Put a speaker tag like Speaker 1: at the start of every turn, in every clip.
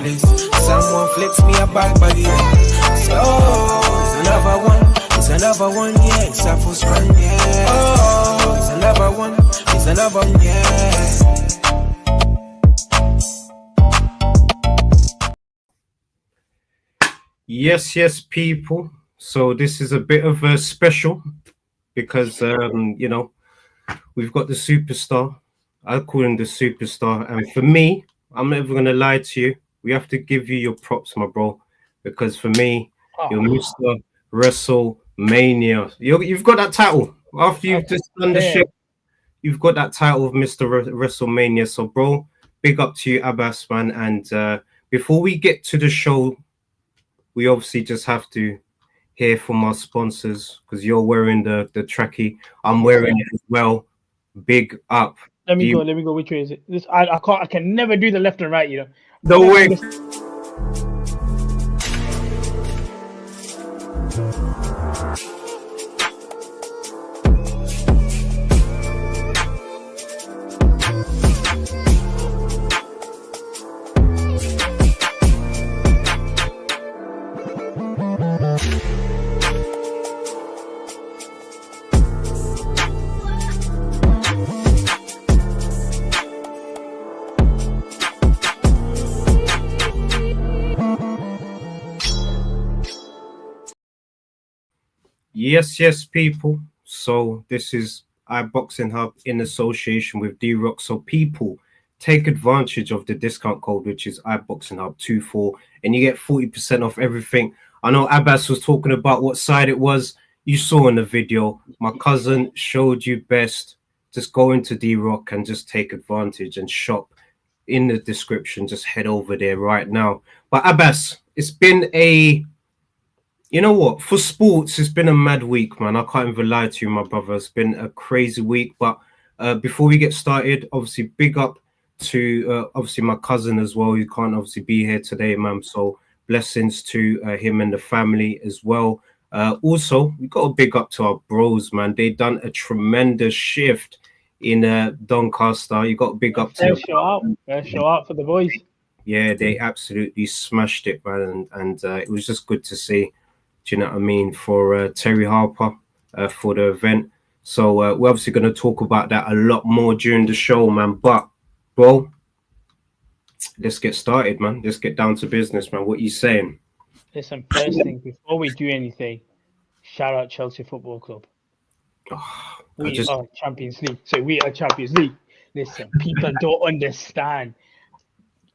Speaker 1: regardless. Someone flips me a bag body. Oh, it's another one. It's another one, yeah. It's a full span, yeah. Oh, it's another one. It's another one, yeah.
Speaker 2: Yes, people. So this is a bit of a special because you know, we've got the superstar. I call him the superstar, and for me, I'm never gonna lie to you. We have to give you your props, my bro, because for me, you're Mr. WrestleMania. You've got that title after you've just done the shit. You've got that title of Mr. WrestleMania. So, bro, big up to you, Abbas, man. And before we get to the show, we obviously just have to hear from our sponsors because you're wearing the trackie. I'm wearing it as well. Big up.
Speaker 3: Let me go. Which way is it? This I can never do the left and right, you know.
Speaker 2: No way. Yes, people. So this is iBoxingHub in association with D-Rock. So people, take advantage of the discount code, which is iBoxingHub24, and you get 40% off everything. I know Abbas was talking about what side it was. You saw in the video. My cousin showed you best. Just go into D-Rock and just take advantage and shop in the description. Just head over there right now. But Abbas, it's been a... You know what? For sports, it's been a mad week, man. I can't even lie to you, my brother. It's been a crazy week. But before we get started, obviously, big up to obviously my cousin as well. You can't obviously be here today, man. So blessings to him and the family as well. Also, we got a big up to our bros, man. They done a tremendous shift in Doncaster. You got a big up to
Speaker 3: show out for the boys.
Speaker 2: Yeah, they absolutely smashed it, man, and it was just good to see. Do you know what I mean? For Terry Harper for the event. So we're obviously going to talk about that a lot more during the show, man. But, bro, let's get started, man. Let's get down to business, man. What are you saying?
Speaker 3: Listen, first thing, before we do anything, shout out Chelsea Football Club. We are Champions League. So we are Champions League. Listen, people don't understand.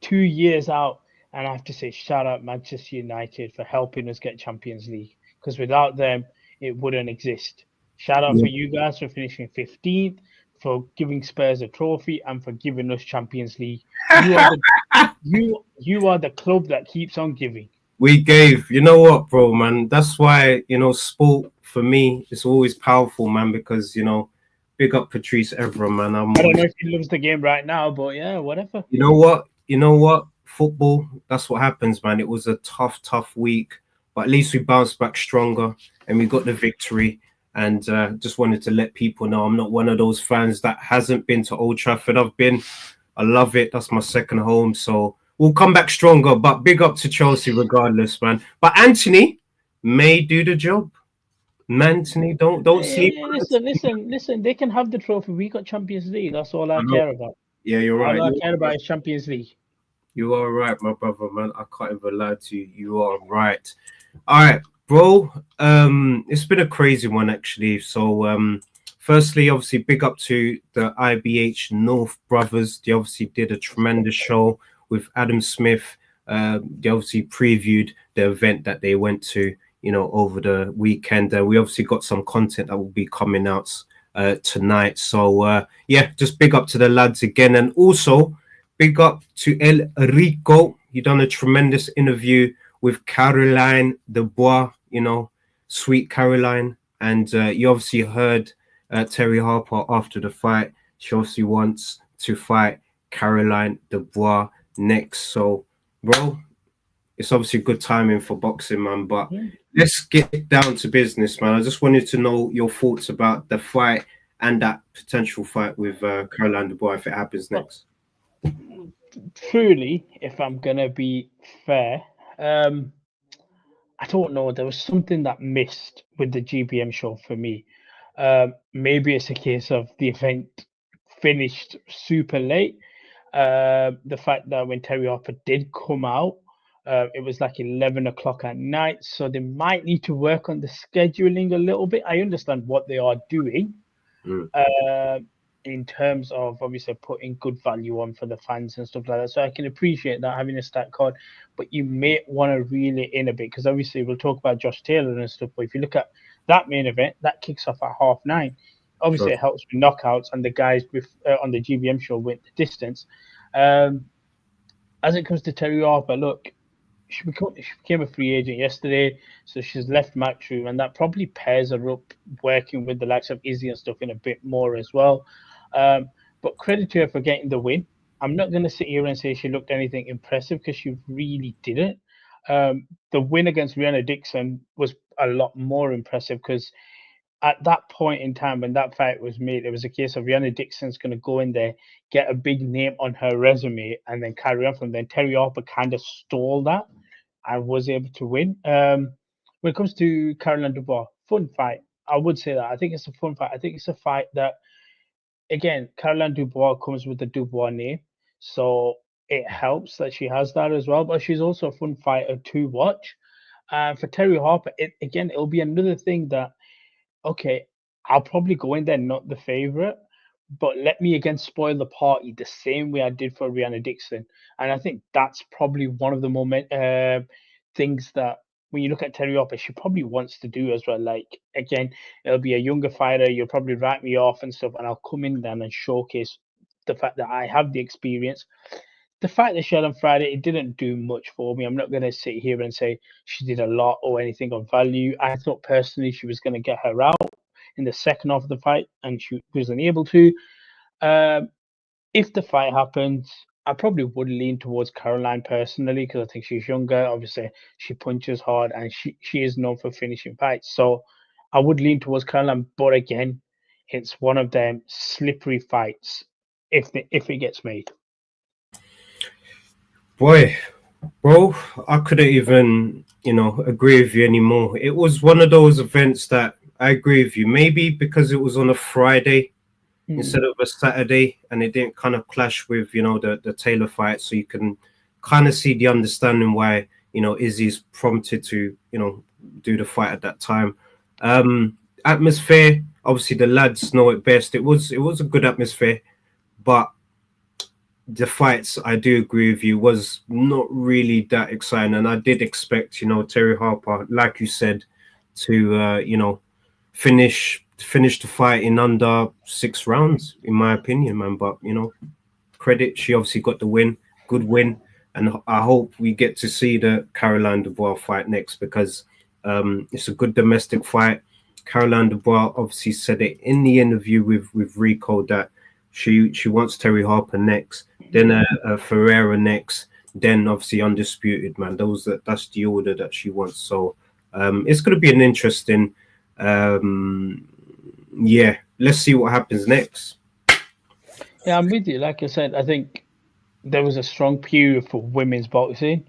Speaker 3: 2 years out. And I have to say, shout out Manchester United for helping us get Champions League. Because without them, it wouldn't exist. Shout out for you guys for finishing 15th, for giving Spurs a trophy, and for giving us Champions League. You are the club that keeps on giving.
Speaker 2: We gave. You know what, bro, man? That's why, you know, sport, for me, is always powerful, man, because, you know, big up Patrice Evra, man.
Speaker 3: I don't know if he loves the game right now, but yeah, whatever.
Speaker 2: You know what? Football, that's what happens, man. It was a tough week, but at least we bounced back stronger and we got the victory. And just wanted to let people know I'm not one of those fans that hasn't been to Old Trafford. I've been. I love it. That's my second home. So we'll come back stronger, but big up to Chelsea regardless, man. But Anthony may do the job. Anthony, don't sleep.
Speaker 3: Listen. They can have the trophy. We got Champions League. That's all I care about.
Speaker 2: Yeah, you're right.
Speaker 3: All I care about is Champions League.
Speaker 2: You are right, my brother, man. I can't even lie to you. You are right. All right, bro. It's been a crazy one, actually. So, firstly, obviously, big up to the IBH North brothers. They obviously did a tremendous show with Adam Smith. They obviously previewed the event that they went to, you know, over the weekend. We obviously got some content that will be coming out tonight. So, yeah, just big up to the lads again. And also, big up to El Rico. He done a tremendous interview with Caroline Dubois, you know, sweet Caroline. And you obviously heard Terry Harper after the fight. She obviously wants to fight Caroline Dubois next. So, bro, it's obviously good timing for boxing, man. But let's get down to business, man. I just wanted to know your thoughts about the fight and that potential fight with Caroline Dubois if it happens next.
Speaker 3: truly, if I'm gonna be fair, I don't know. There was something that missed with the GBM show for me. Maybe it's a case of the event finished super late. The fact that when Terry Harper did come out, it was like 11 o'clock at night. So they might need to work on the scheduling a little bit. I understand what they are doing. In terms of obviously putting good value on for the fans and stuff like that. So I can appreciate that having a stat card, but you may want to reel it in a bit because obviously we'll talk about Josh Taylor and stuff. But if you look at that main event, that kicks off at 9:30. Obviously,
Speaker 2: Sure.
Speaker 3: it helps with knockouts and the guys with on the GBM show went the distance. As it comes to Terry Harper, look, she became a free agent yesterday, so she's left Matchroom, and that probably pairs her up working with the likes of Izzy and stuff in a bit more as well. But credit to her for getting the win. I'm not going to sit here and say she looked anything impressive because she really didn't. The win against Rihanna Dixon was a lot more impressive because at that point in time when that fight was made, it was a case of Rihanna Dixon's going to go in there, get a big name on her resume, and then carry on from there. Terry Harper kind of stole that and was able to win. When it comes to Caroline Dubois, fun fight. I would say that. I think it's a fun fight. I think it's a fight that, again, Caroline Dubois comes with the Dubois name. So it helps that she has that as well. But she's also a fun fighter to watch. For Terry Harper, it'll be another thing that, okay, I'll probably go in there not the favorite, but let me again spoil the party the same way I did for Rihanna Dixon. And I think that's probably one of the things that when you look at Terry Harper, she probably wants to do as well. Like, again, it'll be a younger fighter. You'll probably write me off and stuff, and I'll come in then and showcase the fact that I have the experience. The fight that she had on Friday, it didn't do much for me. I'm not going to sit here and say she did a lot or anything of value. I thought personally she was going to get her out in the second half of the fight, and she wasn't able to. If the fight happens, I probably would lean towards Caroline personally because I think she's younger. Obviously, she punches hard and she is known for finishing fights. So I would lean towards Caroline, but again, it's one of them slippery fights if it gets made.
Speaker 2: Boy, bro, I couldn't even, agree with you anymore. It was one of those events that I agree with you. Maybe because it was on a Friday instead of a Saturday, and it didn't kind of clash with, the Taylor fight. So you can kind of see the understanding why, Izzy's prompted to, do the fight at that time. Atmosphere, obviously the lads know it best. It was a good atmosphere, but the fights, I do agree with you, was not really that exciting. And I did expect, Terry Harper, like you said, to, finish the fight in under 6 rounds, in my opinion, man. But, credit, she obviously got the win, good win. And I hope we get to see the Caroline Dubois fight next because it's a good domestic fight. Caroline Dubois obviously said it in the interview with Rico that she wants Terry Harper next, then Ferreira next, then obviously Undisputed, man. That's the order that she wants. So it's going to be an interesting, let's see what happens next.
Speaker 3: Yeah, I'm with you. Like I said, I think there was a strong period for women's boxing,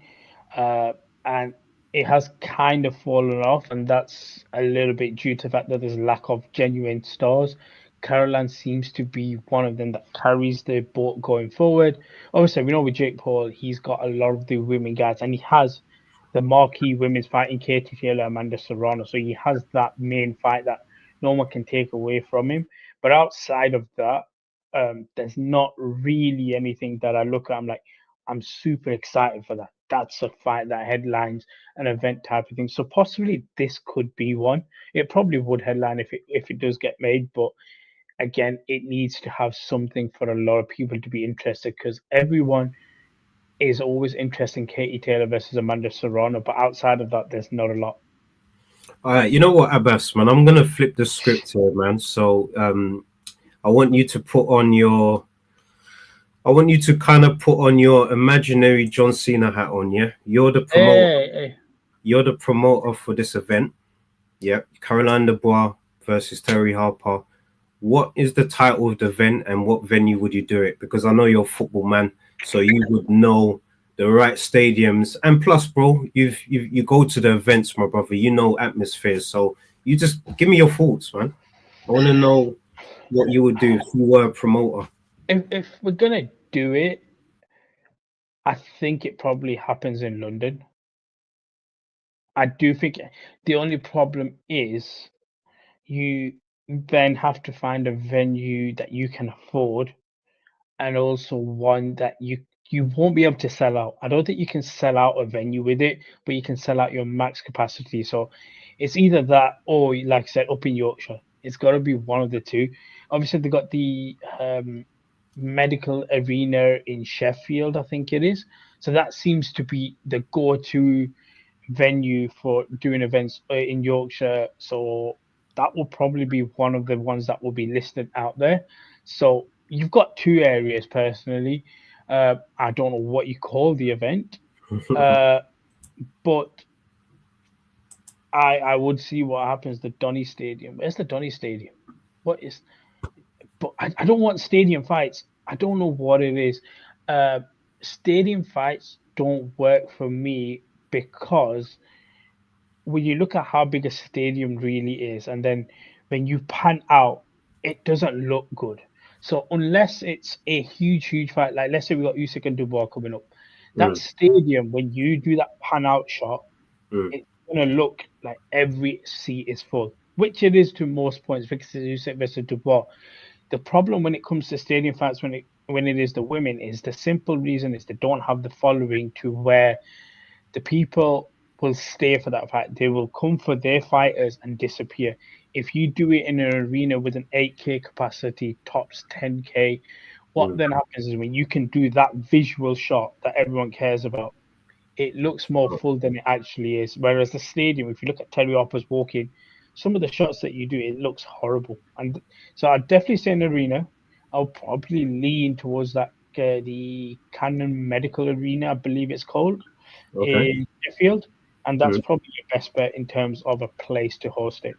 Speaker 3: and it has kind of fallen off, and that's a little bit due to the fact that there's a lack of genuine stars. Caroline seems to be one of them that carries the boat going forward. Obviously, we know with Jake Paul, he's got a lot of the women guys, and he has the marquee women's fight in Katie Taylor, Amanda Serrano. So he has that main fight that no one can take away from him. But outside of that, there's not really anything that I look at. I'm super excited for that. That's a fight that headlines an event type of thing. So possibly this could be one. It probably would headline if it does get made, but again, it needs to have something for a lot of people to be interested because everyone is always interested in Katie Taylor versus Amanda Serrano, but outside of that, there's not a lot.
Speaker 2: All right, you know what, Abbas, man, I'm gonna flip the script here, man. So I want you to kind of put on your imaginary John Cena hat on, yeah? You're the promoter.
Speaker 3: Hey.
Speaker 2: You're the promoter for this event. Yep. Caroline Dubois versus Terry Harper. What is the title of the event and what venue would you do it? Because I know you're a football man. so you would know the right stadiums. And plus, bro, you go to the events, my brother. You know atmospheres, so you just give me your thoughts, man. I want to know what you would do if you were a promoter.
Speaker 3: If we're gonna do it, I think it probably happens in London. I do think the only problem is you then have to find a venue that you can afford, and also one that you won't be able to sell out. I don't think you can sell out a venue with it, but you can sell out your max capacity. So it's either that or, like I said, up in Yorkshire. It's got to be one of the two. Obviously, they got the medical arena in Sheffield, I think it is. So that seems to be the go-to venue for doing events in Yorkshire. So that will probably be one of the ones that will be listed out there. So you've got two areas personally. I don't know what you call the event, but I would see what happens. The Donny Stadium. Where's the Donny Stadium? What is? But I don't want stadium fights. I don't know what it is. Stadium fights don't work for me because when you look at how big a stadium really is, and then when you pan out, it doesn't look good. So unless it's a huge fight, like let's say we got Usyk and Dubois coming up, that stadium, when you do that pan out shot, it's gonna look like every seat is full, which it is to most points because it's Usyk versus Dubois. The problem when it comes to stadium fights, when it is the women, is the simple reason is they don't have the following to where the people will stay for that fight. They will come for their fighters and disappear. If you do it in an arena with an 8K capacity, tops 10K, what then happens is when you can do that visual shot that everyone cares about, it looks more full than it actually is. Whereas the stadium, if you look at Terry Harper's walking, some of the shots that you do, it looks horrible. And so I'd definitely say an arena. I'll probably lean towards that the Cannon Medical Arena, I believe it's called, in Sheffield, and that's probably your best bet in terms of a place to host it.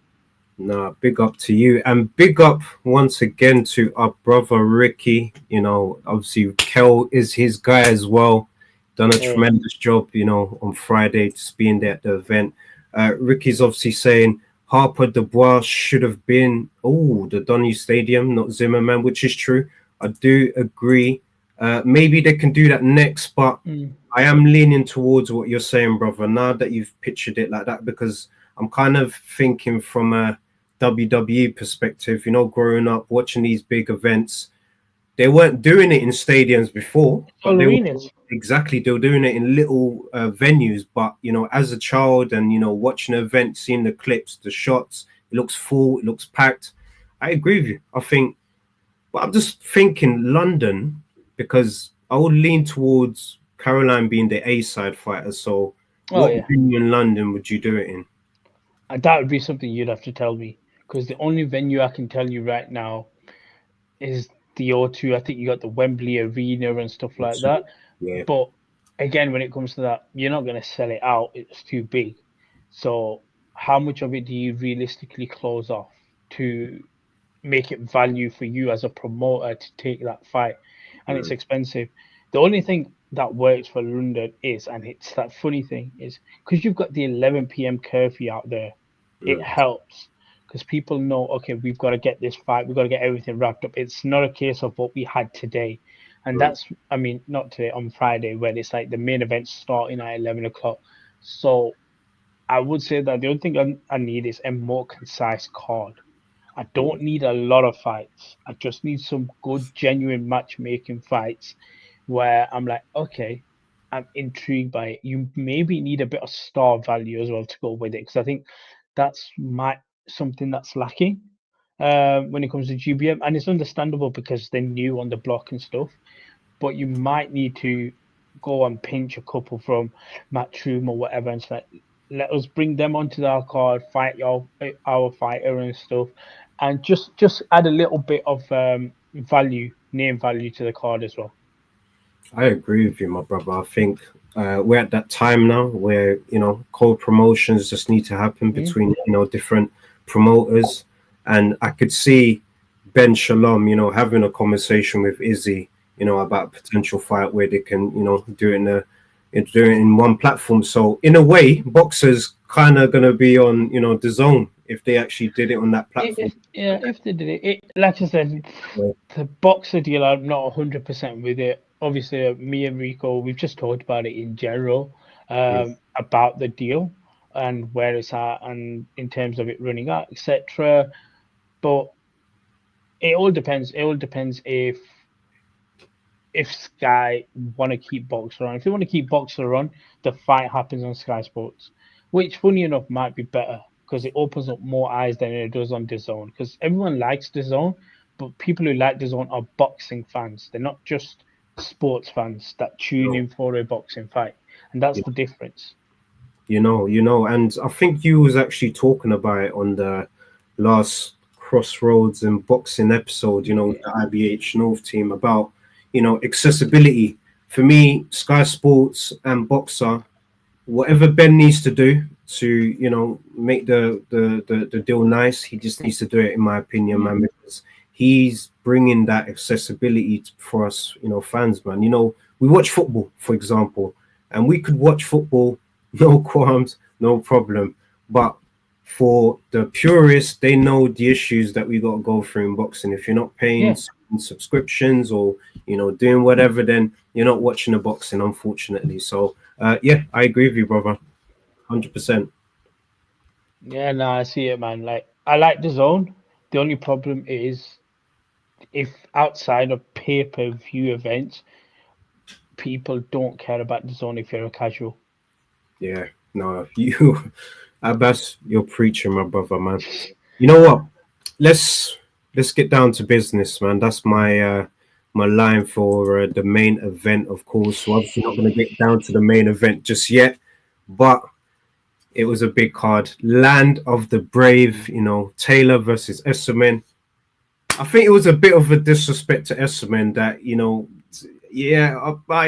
Speaker 2: Nah, big up to you, and big up once again to our brother Ricky. You know, obviously Kel is his guy as well. Done a tremendous job, you know, on Friday, just being there at the event. Ricky's obviously saying Harper Dubois should have been the Donny Stadium, not Zimmerman, which is true. I do agree. Maybe they can do that next, but I am leaning towards what you're saying, brother, now that you've pictured it like that, because I'm kind of thinking from a WWE perspective, you know, growing up, watching these big events. They weren't doing it in stadiums before. But they were doing it in little venues. But, you know, as a child and, you know, watching an event, seeing the clips, the shots, it looks full, it looks packed. I agree with you. I think, but I'm just thinking London, because I would lean towards Caroline being the A-side fighter. So what venue in London would you do it in?
Speaker 3: That would be something you'd have to tell me, because the only venue I can tell you right now is the O2. I think you got the Wembley Arena and stuff like that. Yeah. But again, when it comes to that, you're not going to sell it out. It's too big. So how much of it do you realistically close off to make it value for you as a promoter to take that fight? And it's expensive. The only thing that works for London is, and it's that funny thing, is because you've got the 11 p.m. curfew out there, it helps. Because people know, okay, we've got to get this fight, we've got to get everything wrapped up. It's not a case of what we had today. And that's, I mean, not today, on Friday, when it's like the main event starting at 11 o'clock. So I would say that the only thing I need is a more concise card. I don't need a lot of fights. I just need some good, genuine matchmaking fights where I'm like, okay, I'm intrigued by it. You maybe need a bit of star value as well to go with it, because I think that's something that's lacking when it comes to GBM, and it's understandable because they're new on the block and stuff. But you might need to go and pinch a couple from Matchroom or whatever, and say, let us bring them onto our card, fight our fighter and stuff, and just add a little bit of name value to the card as well.
Speaker 2: I agree with you, my brother. I think we're at that time now where, you know, co-promotions just need to happen between, you know, different promoters. And I could see Ben Shalom, you know, having a conversation with Izzy about a potential fight where they can, do it in one platform. So in a way, boxers kind of gonna be on, the zone if they actually did it on that platform.
Speaker 3: If they did it, like I said, the boxer deal, I'm not 100% with it. Obviously, me and Rico, we've just talked about it in general, about the deal and where it's at, and in terms of it running out, etc. But it all depends. It all depends if Sky want to keep Boxer on. If they want to keep Boxer on, the fight happens on Sky Sports, which, funny enough, might be better because it opens up more eyes than it does on DAZN. Because everyone likes DAZN, but people who like DAZN are boxing fans. They're not just sports fans that tune in for a boxing fight, and that's the difference.
Speaker 2: And I think you was actually talking about it on the last Crossroads and boxing episode, the IBH North team about, accessibility. For me, Sky Sports and Boxer, whatever Ben needs to do to, make the deal nice, he just needs to do it, in my opinion, man, because he's bringing that accessibility for us, fans, man. We watch football, for example, and we could watch football, no qualms, no problem. But for the purists, they know the issues that we got to go through in boxing. If you're not paying subscriptions or, doing whatever, then you're not watching the boxing, unfortunately. So, I agree with you, brother. 100%.
Speaker 3: Yeah, no, I see it, man. Like, I like DAZN. The only problem is if outside of pay-per-view events, people don't care about DAZN if you're a casual.
Speaker 2: Yeah, no, Abbas, you're preaching, my brother, man. You know what? Let's get down to business, man. That's my my line for the main event, of course. We're obviously not going to get down to the main event just yet, but it was a big card. Land of the Brave, Taylor versus Esserman. I think it was a bit of a disrespect to Esserman that, it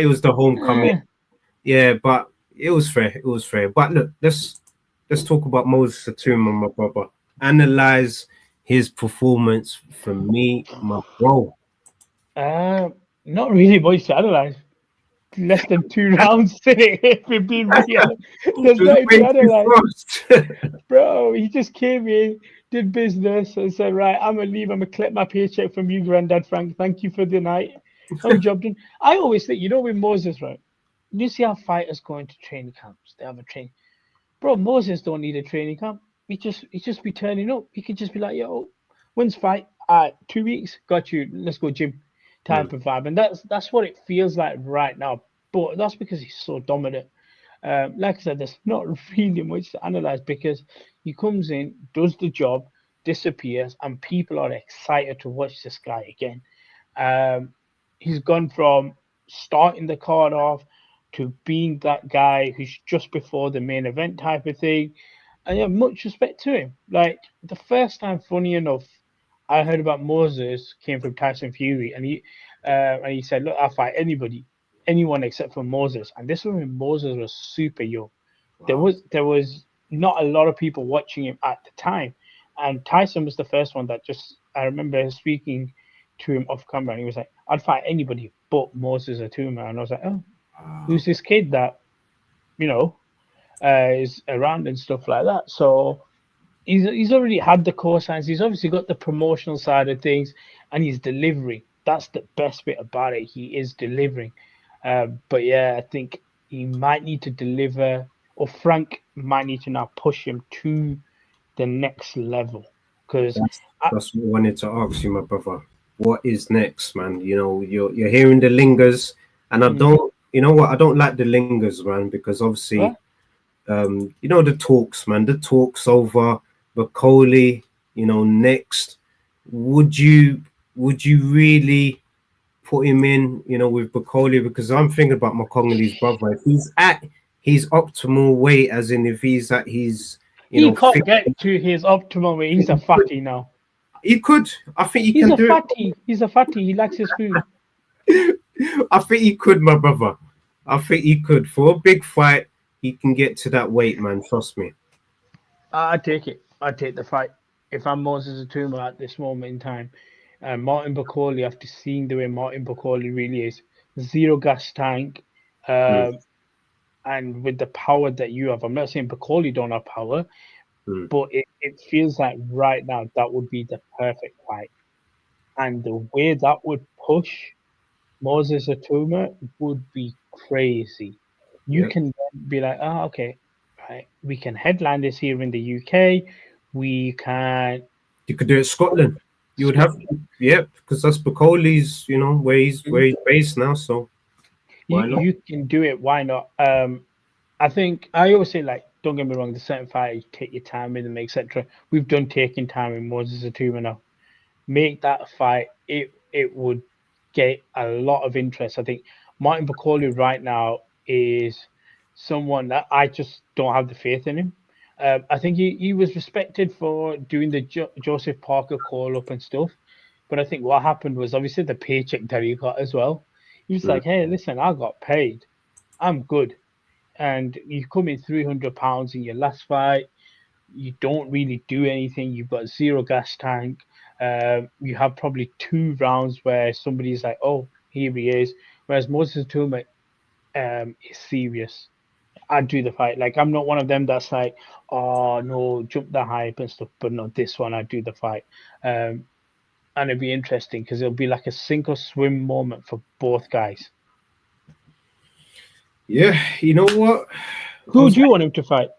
Speaker 2: was the homecoming. Yeah, but it was fair. It was fair. But look, let's talk about Moses Atuma, my brother. Analyze his performance for me, my bro.
Speaker 3: Not really much to analyze. Less than 2 rounds in it, if we're being real. There's nothing to analyze. Bro, he just came in, did business, and said, right, I'm going to leave. I'm going to collect my paycheck from you, Granddad Frank. Thank you for the night. I'm job done. I always think, with Moses, right? You see how fighters go into training camps. They have a training. Bro, Moses don't need a training camp. He just be turning up. He could just be like, yo, when's fight? 2 weeks, got you. Let's go gym type of vibe. And that's what it feels like right now. But that's because he's so dominant. Like I said, there's not really much to analyze because he comes in, does the job, disappears, and people are excited to watch this guy again. He's gone from starting the card off to being that guy who's just before the main event type of thing. And yeah, much respect to him. Like, the first time, funny enough, I heard about Moses came from Tyson Fury, and he said, look, I'll fight anyone except for Moses. And this was when Moses was super young. Wow. There was not a lot of people watching him at the time. And Tyson was the first one that I remember speaking to him off camera, and he was like, I'd fight anybody but Moses Atuma. And I was like, oh, who's this kid that, is around and stuff like that? So he's already had the core signs. He's obviously got the promotional side of things, and he's delivering. That's the best bit about it. He is delivering. But yeah, I think he might need to deliver, or Frank might need to now push him to the next level. Because
Speaker 2: that's what I wanted to ask you, my brother. What is next, man? You're hearing the lingers, and I don't. You know what? I don't like the lingers, man, because obviously, the talks, man. The talks over Bacoli, next. Would you really put him in, with Bacoli? Because I'm thinking about Makongoli's brother. If he's at his optimal weight, as in if he's at his,
Speaker 3: he can't get to his optimal weight. He's a fatty now.
Speaker 2: He could. I think he can do
Speaker 3: it. He's a fatty. He likes his food.
Speaker 2: I think he could, my brother. I think he could. For a big fight, he can get to that weight, man. Trust me.
Speaker 3: I take it. I take the fight. If I'm Moses Atuma at this moment in time, And Martin Bakoli, after seeing the way Martin Bakoli really is, zero gas tank, and with the power that you have, I'm not saying Bakoli don't have power, but it feels like right now that would be the perfect fight. And the way that would push Moses Atuma would be crazy. You
Speaker 2: Yeah.
Speaker 3: can then be like, oh, okay, right, we can headline this here in the UK. We can.
Speaker 2: You could do it Scotland. You would have to, yeah, because that's Bacoli's, you know, where he's based now. So why not?
Speaker 3: You can do it. Why not? I think I always say, like, don't get me wrong, the certain fight, you take your time with them, etc. We've done taking time with Moses Atuma now. Make that fight. It would get a lot of interest. I think Martin Bakoli right now is someone that I just don't have the faith in him. I think he was respected for doing the Joseph Parker call up and stuff, but I think what happened was obviously the paycheck that he got as well. He was like, "Hey, listen, I got paid. I'm good." And you come in £300 in your last fight. You don't really do anything. You've got zero gas tank. You have probably 2 rounds where somebody's like, "Oh, here he is." Whereas Moses Atuma is serious. I'd do the fight. Like, I'm not one of them that's like, "Oh no, jump the hype and stuff." But not this one. I'd do the fight. And it'd be interesting because it'll be like a sink or swim moment for both guys.
Speaker 2: Yeah, you know what?
Speaker 3: Who do you want him to fight?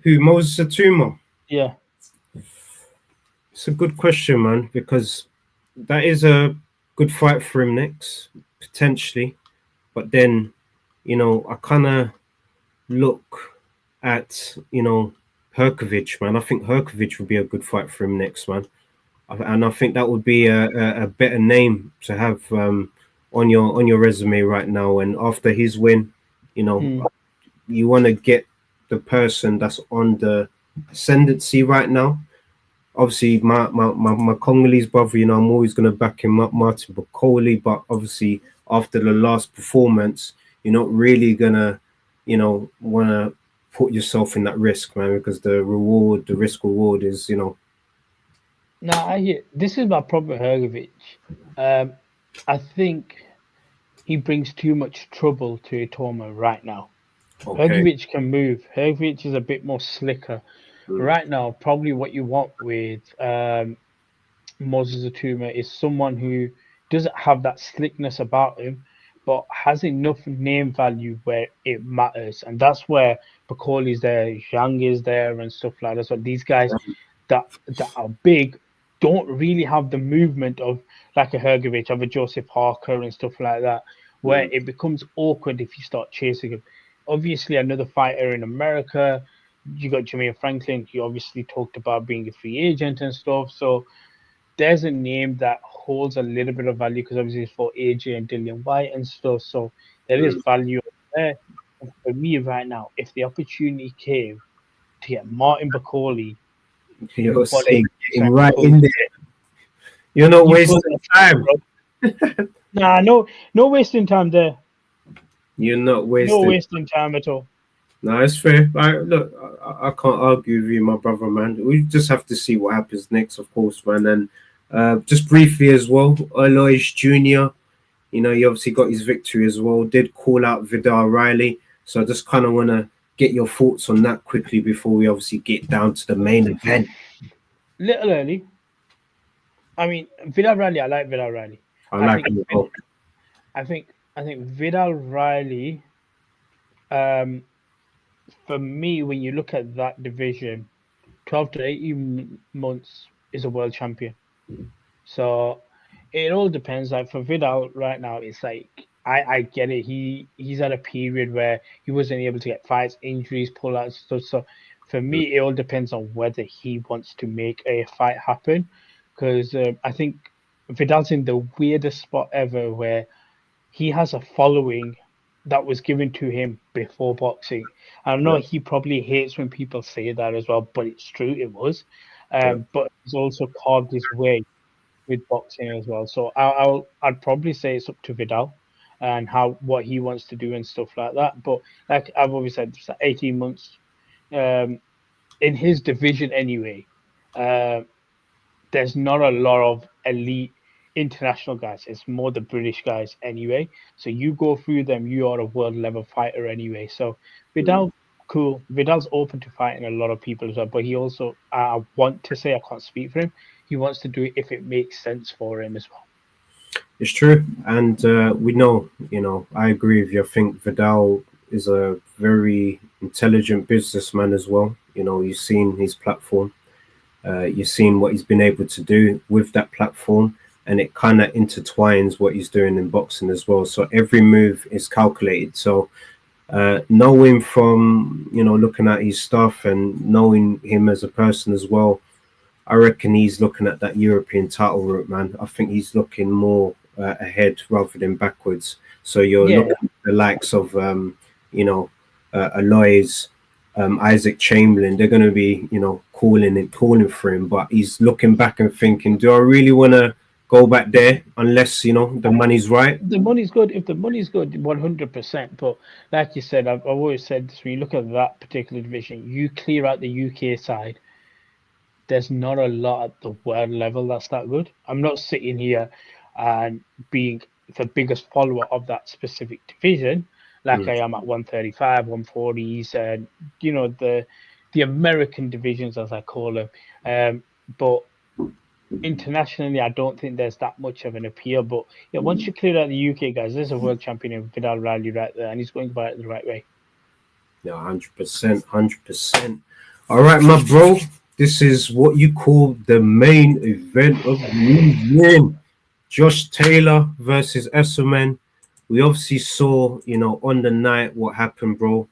Speaker 2: Who, Moses Atuma?
Speaker 3: Yeah.
Speaker 2: It's a good question, man, because that is a good fight for him next, potentially. But then, you know, I kind of look at, you know, Herkovich, man. I think Herkovich would be a good fight for him next, man. And I think that would be a better name to have on your resume right now. And after his win, you know, you want to get the person that's on the ascendancy right now. Obviously, my Congolese brother, you know, I'm always going to back him up, Martin Bakoli. But obviously, after the last performance, you're not really going to, you know, want to put yourself in that risk, man, because the risk reward is, you know.
Speaker 3: No, I hear. This is my problem with Hergovich. I think he brings too much trouble to Atoma right now.
Speaker 2: Okay.
Speaker 3: Hergovich can move. Hergovich is a bit more slicker. Right now, probably what you want with Moses Atuma is someone who doesn't have that slickness about him, but has enough name value where it matters. And that's where Bakoli's there, Zhang is there, and stuff like that. So these guys that are big don't really have the movement of like a Hergovich, of a Joseph Parker and stuff like that, where it becomes awkward if you start chasing him. Obviously, another fighter in America, you got Jermaine Franklin. He obviously talked about being a free agent and stuff. So there's a name that holds a little bit of value because obviously it's for AJ and Dillian White and stuff. So there is value there. And for me right now, if the opportunity came to get Martin Bakoli,
Speaker 2: You're saying getting right in there. You're not wasting time.
Speaker 3: Nah, no wasting time there.
Speaker 2: You're not wasting.
Speaker 3: No wasting time at all.
Speaker 2: No, it's fair. Look, I can't argue with you, my brother, man. We just have to see what happens next, of course, man. And just briefly as well, Alois Jr., you know, he obviously got his victory as well. Did call out Vidal Riley. So I just kind of want to get your thoughts on that quickly before we obviously get down to the main event.
Speaker 3: Little early. I mean, Vidal Riley, I like Vidal Riley.
Speaker 2: I like him as well.
Speaker 3: I think Vidal Riley, for me, when you look at that division, 12 to 18 months is a world champion. So it all depends. Like for Vidal right now, it's like I get it. He's at a period where he wasn't able to get fights, injuries, pullouts, stuff. So for me, it all depends on whether he wants to make a fight happen. Because I think Vidal's in the weirdest spot ever where he has a following that was given to him before boxing. I know he probably hates when people say that as well, but it's true, it was. But he's also carved his way with boxing as well. So I'd probably say it's up to Vidal and what he wants to do and stuff like that. But like I've always said, it's like 18 months in his division anyway. there's not a lot of elite international guys. It's more the British guys anyway. So you go through them, you are a world level fighter anyway. So Vidal, cool. Vidal's open to fighting a lot of people as well. But he also, I want to say, I can't speak for him. He wants to do it if it makes sense for him as well.
Speaker 2: It's true, and we know, I agree with you. I think Vidal is a very intelligent businessman as well. You've seen his platform, you've seen what he's been able to do with that platform, and it kind of intertwines what he's doing in boxing as well. So every move is calculated. So knowing from, looking at his stuff and knowing him as a person as well, I reckon he's looking at that European title route, man. I think he's looking more ahead rather than backwards. So you're looking at the likes of, Alois, Isaac Chamberlain. They're going to be, calling for him. But he's looking back and thinking, do I really want to go back there unless, the money's right?
Speaker 3: The money's good. If the money's good, 100%. But like you said, I've always said this, when you look at that particular division, you clear out the UK side, there's not a lot at the world level that's that good. I'm not sitting here and being the biggest follower of that specific division, like I am at 135, 140s, and the American divisions, as I call them. But internationally, I don't think there's that much of an appeal. But yeah, once you clear out the UK guys, there's a world champion in Vidal Riley right there, and he's going about it the right way.
Speaker 2: Yeah, 100%, 100%. All right, my bro. This is what you call the main event of the evening. Josh Taylor versus Esselman. We obviously saw, on the night what happened, bro.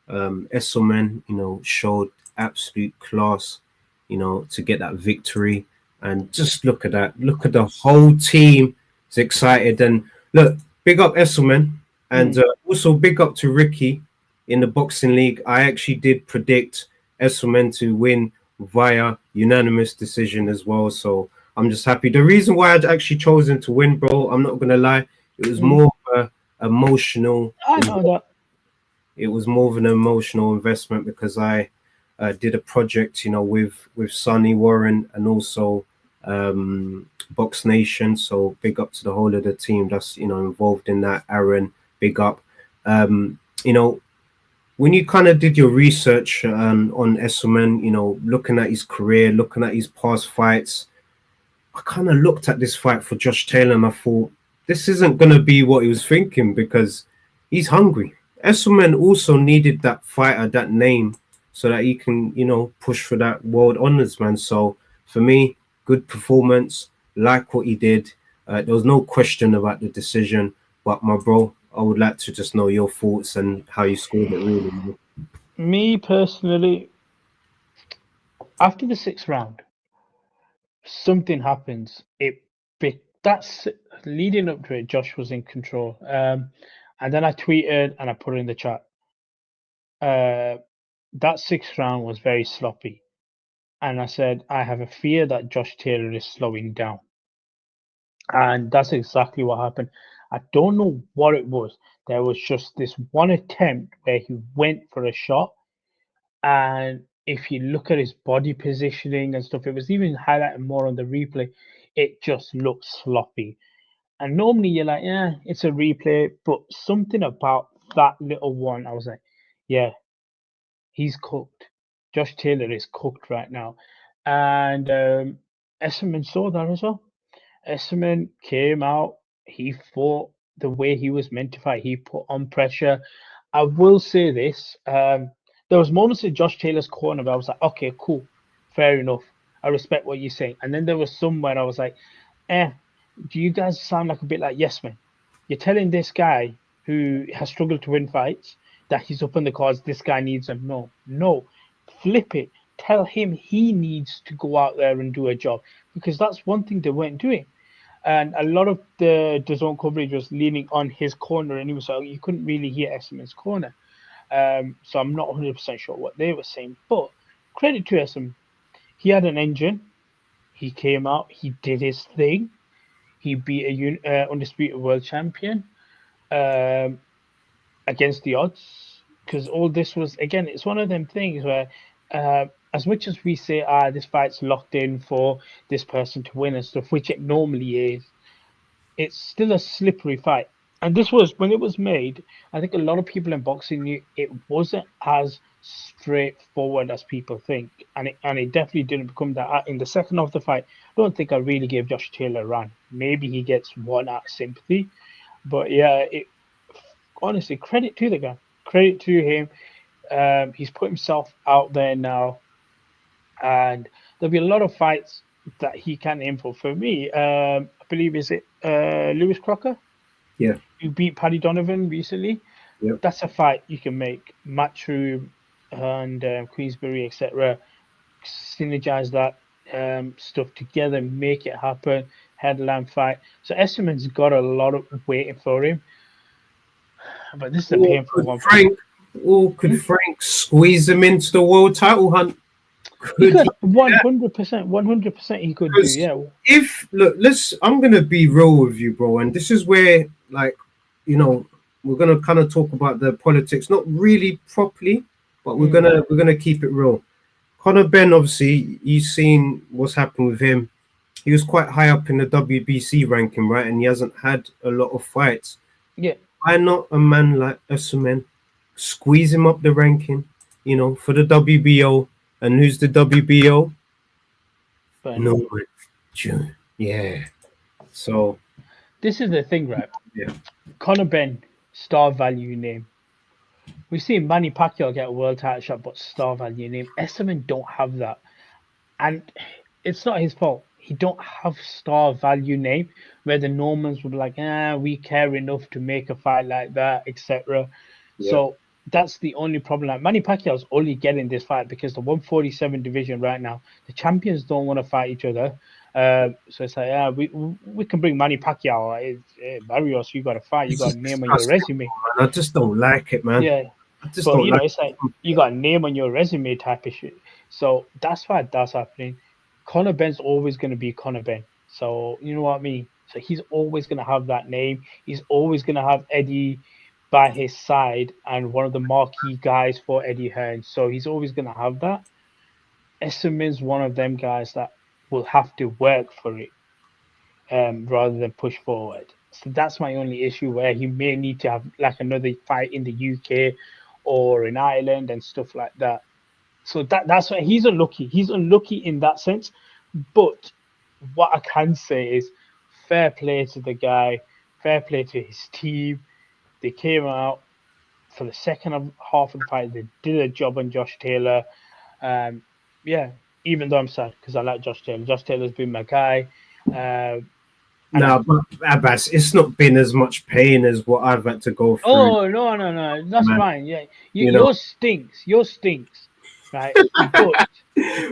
Speaker 2: Esselman, showed absolute class, to get that victory. And just look at that. Look at the whole team is excited. And look, big up Esselman. And also big up to Ricky in the Boxing League. I actually did predict Esselman to win via unanimous decision as well. So I'm just happy. The reason why I'd actually chosen to win, bro, I'm not going to lie, it was more of a emotional.
Speaker 3: I know that.
Speaker 2: It was more of an emotional investment because I did a project, with Sonny Warren and also Box Nation. So big up to the whole of the team that's, involved in that. Aaron, big up. When you kind of did your research on Esselman, looking at his career, looking at his past fights, I kind of looked at this fight for Josh Taylor and I thought, this isn't going to be what he was thinking because he's hungry. Esselman also needed that fighter, that name, so that he can, push for that world honors, man. So for me, good performance, like what he did. There was no question about the decision, but my bro, I would like to just know your thoughts and how you scored it, really.
Speaker 3: Me personally, after the 6th round, something happens. That's leading up to it. Josh was in control, and then I tweeted and I put it in the chat. That 6th round was very sloppy, and I said I have a fear that Josh Taylor is slowing down, and that's exactly what happened. I don't know what it was. There was just this one attempt where he went for a shot, and if you look at his body positioning and stuff, it was even highlighted more on the replay. It just looked sloppy. And normally you're like, yeah, it's a replay, but something about that little one, I was like, yeah, he's cooked. Josh Taylor is cooked right now. And Esselman saw that as well. Esselman came out, he fought the way he was meant to fight. He put on pressure. I will say this. There was moments in Josh Taylor's corner where I was like, okay, cool, fair enough. I respect what you're saying. And then there was somewhere I was like, do you guys sound like a bit like yes men? You're telling this guy who has struggled to win fights that he's up on the cards, this guy needs him. No, flip it. Tell him he needs to go out there and do a job, because that's one thing they weren't doing. And a lot of the DAZN coverage was leaning on his corner, and he was like, you couldn't really hear Esselman's corner. So I'm not 100% sure what they were saying, but credit to Esselman. He had an engine. He came out. He did his thing. He beat a undisputed world champion against the odds. Because all this was, again, it's one of them things where a as much as we say, this fight's locked in for this person to win and stuff, which it normally is, it's still a slippery fight. And this was, when it was made, I think a lot of people in boxing knew it wasn't as straightforward as people think. And it definitely didn't become that. In the second half of the fight, I don't think I really gave Josh Taylor a run. Maybe he gets one out of sympathy. But yeah, honestly, credit to the guy. Credit to him. He's put himself out there now. And there'll be a lot of fights that he can aim for. For me, I believe, is it Lewis Crocker?
Speaker 2: Yeah.
Speaker 3: Who beat Paddy Donovan recently?
Speaker 2: Yep.
Speaker 3: That's a fight you can make. Matchroom and Queensberry, etc. Synergize that stuff together, make it happen. Headland fight. So Esserman's got a lot of waiting for him. But this is a painful one.
Speaker 2: Could Frank squeeze him into the world title hunt?
Speaker 3: He could 100%. He could do, yeah.
Speaker 2: I'm gonna be real with you, bro, and this is where, like, we're gonna kind of talk about the politics, not really properly, but we're gonna keep it real. Conor Benn, obviously, you've seen what's happened with him. He was quite high up in the WBC ranking, right? And he hasn't had a lot of fights.
Speaker 3: Yeah.
Speaker 2: Why not a man like Usman squeeze him up the ranking, for the WBO? And who's the WBO? No, June. Yeah. So
Speaker 3: this is the thing, right?
Speaker 2: Yeah.
Speaker 3: Conor Benn, star value name. We've seen Manny Pacquiao get a world title shot, but star value name. Esserman don't have that, and it's not his fault. He don't have star value name where the Normans would be like, we care enough to make a fight like that, etc. Yeah. So that's the only problem. Like, Manny Pacquiao's only getting this fight because the 147 division right now, the champions don't want to fight each other. So it's like, we can bring Manny Pacquiao. Barrios, you got to fight. You got a name on your resume.
Speaker 2: Man, I just don't like it, man.
Speaker 3: Yeah. But it's like you got a name on your resume type of shit. So that's why that's happening. Conor Benn's always going to be Conor Benn. So you know what I mean? So he's always going to have that name. He's always going to have Eddie by his side and one of the marquee guys for Eddie Hearn. So he's always going to have that. Esserman's one of them guys that will have to work for it rather than push forward. So that's my only issue, where he may need to have like another fight in the UK or in Ireland and stuff like that. So that's why he's unlucky. He's unlucky in that sense. But what I can say is fair play to the guy, fair play to his team. They came out for the second half of the fight. They did a job on Josh Taylor. Even though I'm sad because I like Josh Taylor. Josh Taylor's been my guy.
Speaker 2: But Abbas, it's not been as much pain as what I've had to go through.
Speaker 3: Oh, no. That's fine. Yeah. Yours stinks. Right?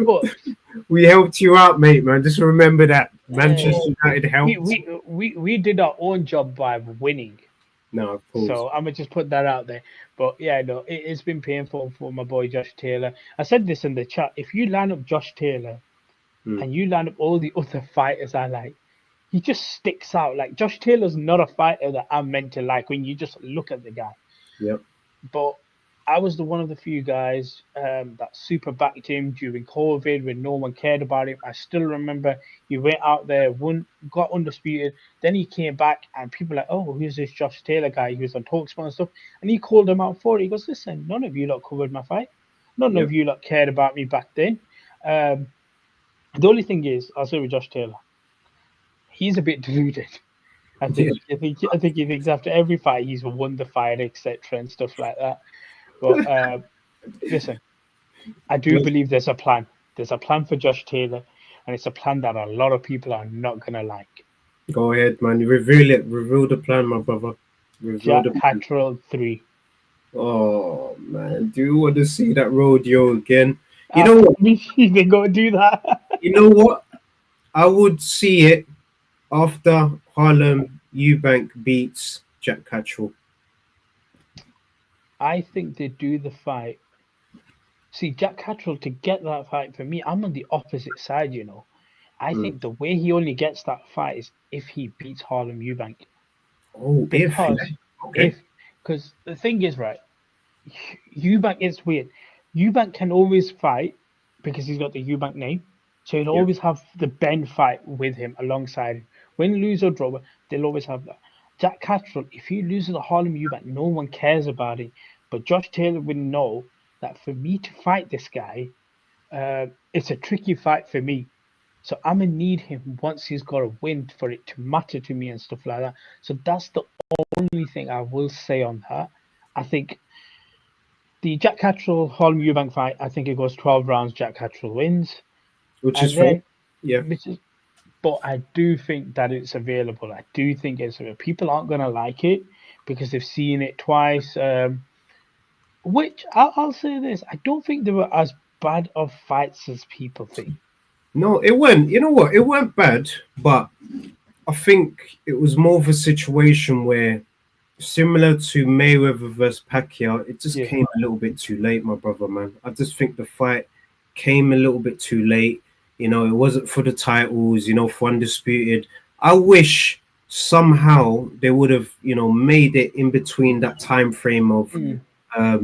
Speaker 3: But
Speaker 2: we helped you out, mate, man. Just remember that. Manchester United helped.
Speaker 3: We did our own job by winning.
Speaker 2: No, of course.
Speaker 3: So I'm gonna just put that out there. But yeah, no, it's been painful for my boy Josh Taylor. I said this in the chat. If you line up Josh Taylor and you line up all the other fighters I like, he just sticks out. Like, Josh Taylor's not a fighter that I'm meant to like when you just look at the guy.
Speaker 2: Yep.
Speaker 3: But I was one of the few guys that super backed him during COVID when no one cared about him. I still remember he went out there, got undisputed. Then he came back and people were like, oh, who's this Josh Taylor guy? He was on TalkSport and stuff. And he called him out for it. He goes, listen, none of you lot covered my fight. None of you lot cared about me back then. The only thing is, I'll say with Josh Taylor, he's a bit deluded. I think he thinks after every fight he's won the fight, etc. and stuff like that. But listen, I do believe there's a plan. There's a plan for Josh Taylor, and it's a plan that a lot of people are not going to like.
Speaker 2: Go ahead, man. You reveal it. Reveal the plan, my brother.
Speaker 3: Jack Catterall 3.
Speaker 2: Oh, man. Do you want to see that rodeo again? You know what?
Speaker 3: They're going to do that.
Speaker 2: You know what? I would see it after Harlem Eubank beats Jack Catterall.
Speaker 3: I think they do the fight. See, Jack Catterall, to get that fight, for me, I'm on the opposite side, you know. I think the way he only gets that fight is if he beats Harlem Eubank.
Speaker 2: Oh, because
Speaker 3: the thing is, right, Eubank is weird. Eubank can always fight because he's got the Eubank name. So he'll always have the Ben fight with him alongside him. Win, lose, or draw, they'll always have that. Jack Catterall, if he loses the Harlem Eubank, no one cares about it. But Josh Taylor will know that for me to fight this guy, it's a tricky fight for me. So I'm going to need him once he's got a win for it to matter to me and stuff like that. So that's the only thing I will say on that. I think the Jack Catterall Harlem Eubank fight, I think it goes 12 rounds, Jack Catterall wins.
Speaker 2: Which is fair. Yeah.
Speaker 3: But I do think that it's available. I do think it's available. People aren't going to like it because they've seen it twice. Which I'll say this: I don't think they were as bad of fights as people think.
Speaker 2: No, it went. You know what? It weren't bad, but I think it was more of a situation where, similar to Mayweather versus Pacquiao, it just came a little bit too late, my brother, man. I just think the fight came a little bit too late. You know, it wasn't for the titles, you know, for undisputed. I wish somehow they would have, you know, made it in between that time frame of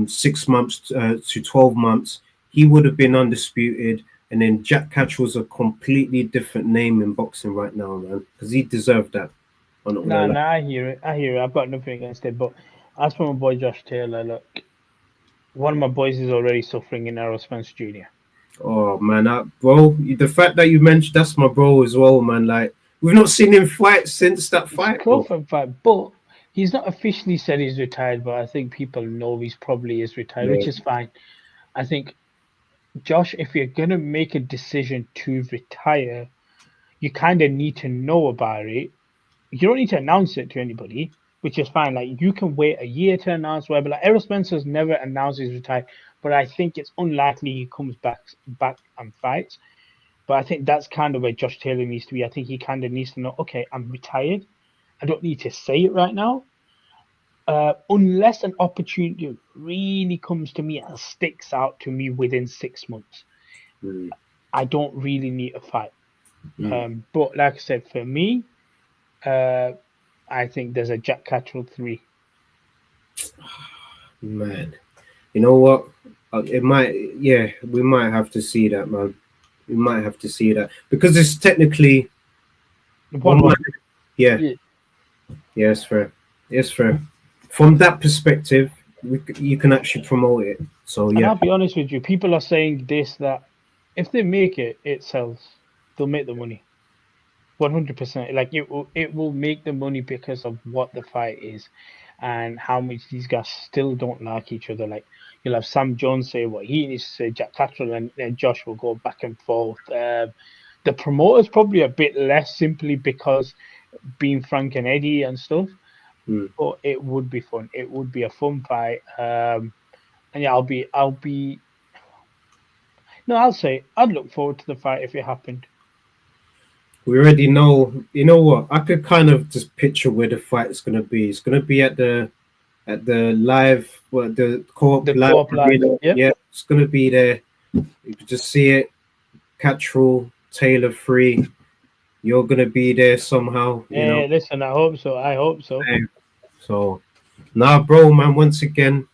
Speaker 2: 6 months to 12 months. He would have been undisputed. And then Jack Catterall's a completely different name in boxing right now, man, because he deserved that.
Speaker 3: No, I hear it. I've got nothing against it. But as for my boy Josh Taylor, look, one of my boys is already suffering in Errol Spence Jr.
Speaker 2: Oh, man, bro, the fact that you mentioned that's my bro as well, man. Like, we've not seen him fight since that fight.
Speaker 3: But he's not officially said he's retired, but I think people know he's probably is retired, which is fine. I think, Josh, if you're going to make a decision to retire, you kind of need to know about it. You don't need to announce it to anybody, which is fine. Like, you can wait a year to announce whatever. Like, Errol Spencer's never announced he's retired, but I think it's unlikely he comes back and fights. But I think that's kind of where Josh Taylor needs to be. I think he kind of needs to know, okay, I'm retired. I don't need to say it right now. Unless an opportunity really comes to me and sticks out to me within 6 months, I don't really need a fight. But like I said, for me, I think there's a Jack Catterall 3.
Speaker 2: Man, you know what? We might have to see that, man. We might have to see that because it's technically one. Yeah, it's fair. It's fair. From that perspective, you can actually promote it. So yeah.
Speaker 3: And I'll be honest with you, people are saying that if they make it, it sells. They'll make the money. 100%. Like it will make the money because of what the fight is and how much these guys still don't like each other. Like, you'll have Sam Jones say what he needs to say, Jack Catterall, and then Josh will go back and forth. The promoter's probably a bit less, simply because being Frank and Eddie and stuff. But it would be fun. It would be a fun fight. And yeah, I'll say I'd look forward to the fight if it happened.
Speaker 2: We already know. You know what? I could kind of just picture where the fight is going to be. It's going to be at the live, the co-op live. Yeah, it's going to be there. You could just see it. Catterall, Taylor 3. You're going to be there somehow.
Speaker 3: Yeah, listen, I hope so.
Speaker 2: So, bro, man, once again,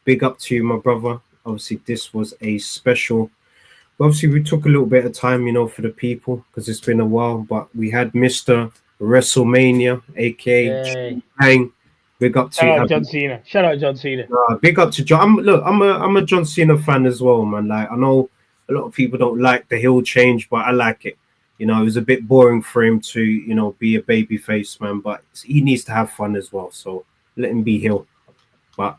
Speaker 2: big up to you, my brother. Obviously, this was a special. Obviously, we took a little bit of time, for the people, because it's been a while. But we had Mr. WrestleMania, aka Bang. Big up to
Speaker 3: Shout out John Cena. Shout out John Cena.
Speaker 2: Big up to John. I'm a John Cena fan as well, man. Like, I know a lot of people don't like the heel change, but I like it. It was a bit boring for him to, be a baby face, man. But he needs to have fun as well. So let him be heel. But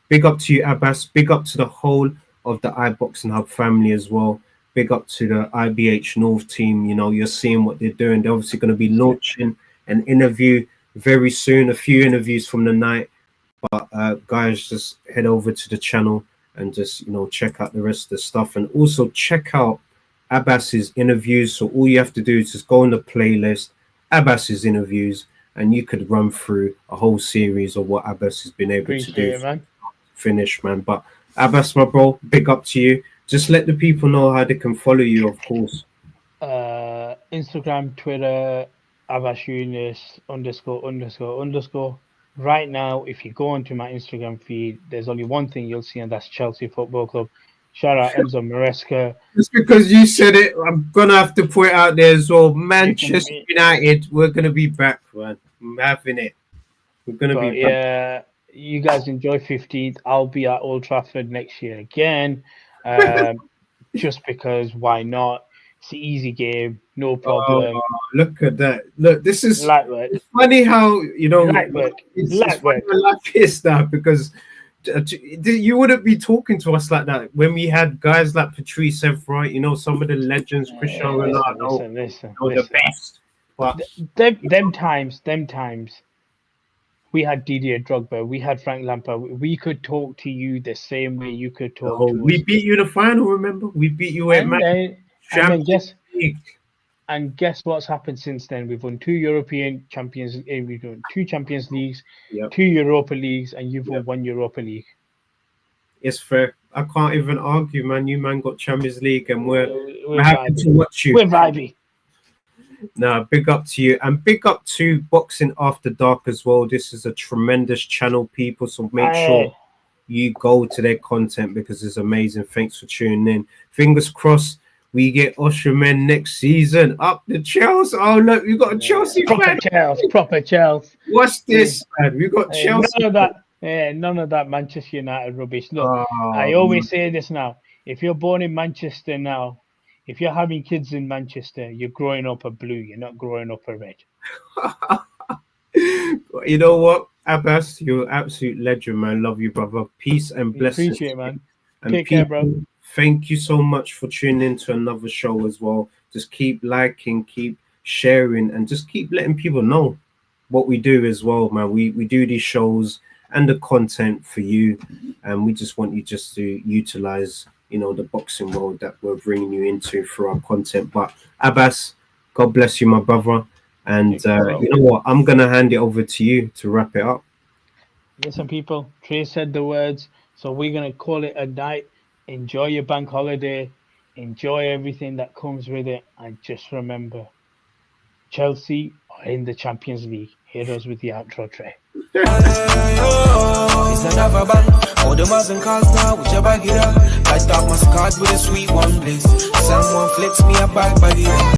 Speaker 2: big up to you, Abbas. Big up to the whole of the iBoxingHub family as well. Big up to the IBH North team. You're seeing what they're doing. They're obviously going to be launching an interview very soon, a few interviews from the night. But guys, just head over to the channel and just, check out the rest of the stuff. And also check out Abbas's interviews. So all you have to do is just go on the playlist, Abbas's interviews, and you could run through a whole series of what Abbas has been able to do.
Speaker 3: Man.
Speaker 2: Finish, man. But Abbas, my bro, big up to you. Just let the people know how they can follow you, of course.
Speaker 3: Instagram, Twitter, Abbas Younas ____. Right now, if you go onto my Instagram feed, there's only one thing you'll see, and that's Chelsea Football Club. Shout out Enzo Maresca.
Speaker 2: Just because you said it, I'm gonna have to put it out there as well. Manchester United, we're gonna be back, man. I'm having it. We're gonna be back.
Speaker 3: Yeah, you guys enjoy 15th. I'll be at Old Trafford next year again. Just because why not? It's an easy game, no problem.
Speaker 2: Oh, look at that. Look, this is
Speaker 3: Lightwork.
Speaker 2: It's funny how, you know,
Speaker 3: Lightwork.
Speaker 2: It's funny my life is now because you wouldn't be talking to us like that when we had guys like Patrice Evra, you know, some of the legends, Cristiano Ronaldo,
Speaker 3: listen.
Speaker 2: the best. But
Speaker 3: them times, we had Didier Drogba, we had Frank Lampard. We could talk to you the same way you could talk to us.
Speaker 2: We beat you in the final, remember? We beat you at
Speaker 3: and guess what's happened since then? We've won 2 European champions, we've won 2 Champions Leagues, 2 Europa Leagues, and you've won 1 Europa League.
Speaker 2: It's fair. I can't even argue, man. You man got Champions League, and we're happy to watch you.
Speaker 3: We're vibey.
Speaker 2: Nah, big up to you, and big up to Boxing After Dark as well. This is a tremendous channel, people. So make sure you go to their content because it's amazing. Thanks for tuning in. Fingers crossed. We get Osherman next season. Up the Chelsea. Oh, look, we got a Chelsea fan.
Speaker 3: Proper Chelsea.
Speaker 2: What's this, man? We got Chelsea.
Speaker 3: None of that Manchester United rubbish. Look, I always say this now. If you're born in Manchester now, if you're having kids in Manchester, you're growing up a blue. You're not growing up a red.
Speaker 2: You know what, Abbas? You're an absolute legend, man. Love you, brother. Peace and blessings.
Speaker 3: Appreciate it, man.
Speaker 2: And
Speaker 3: Take care, bro.
Speaker 2: Thank you so much for tuning in to another show as well. Just keep liking, keep sharing, and just keep letting people know what we do as well, man. We do these shows and the content for you, and we just want you just to utilize, you know, the boxing world that we're bringing you into through our content. But Abbas, God bless you, my brother. And you know what? I'm gonna hand it over to you to wrap it up.
Speaker 3: Listen, people. Trey said the words, so we're gonna call it a night. Enjoy your bank holiday. Enjoy everything that comes with it. And just remember, Chelsea are in the Champions League. Hit us with the outro, Trey.
Speaker 1: It's another band. All the Muslim cars now, whichever get up. I start my card with a sweet one, please. Someone flips me a bag,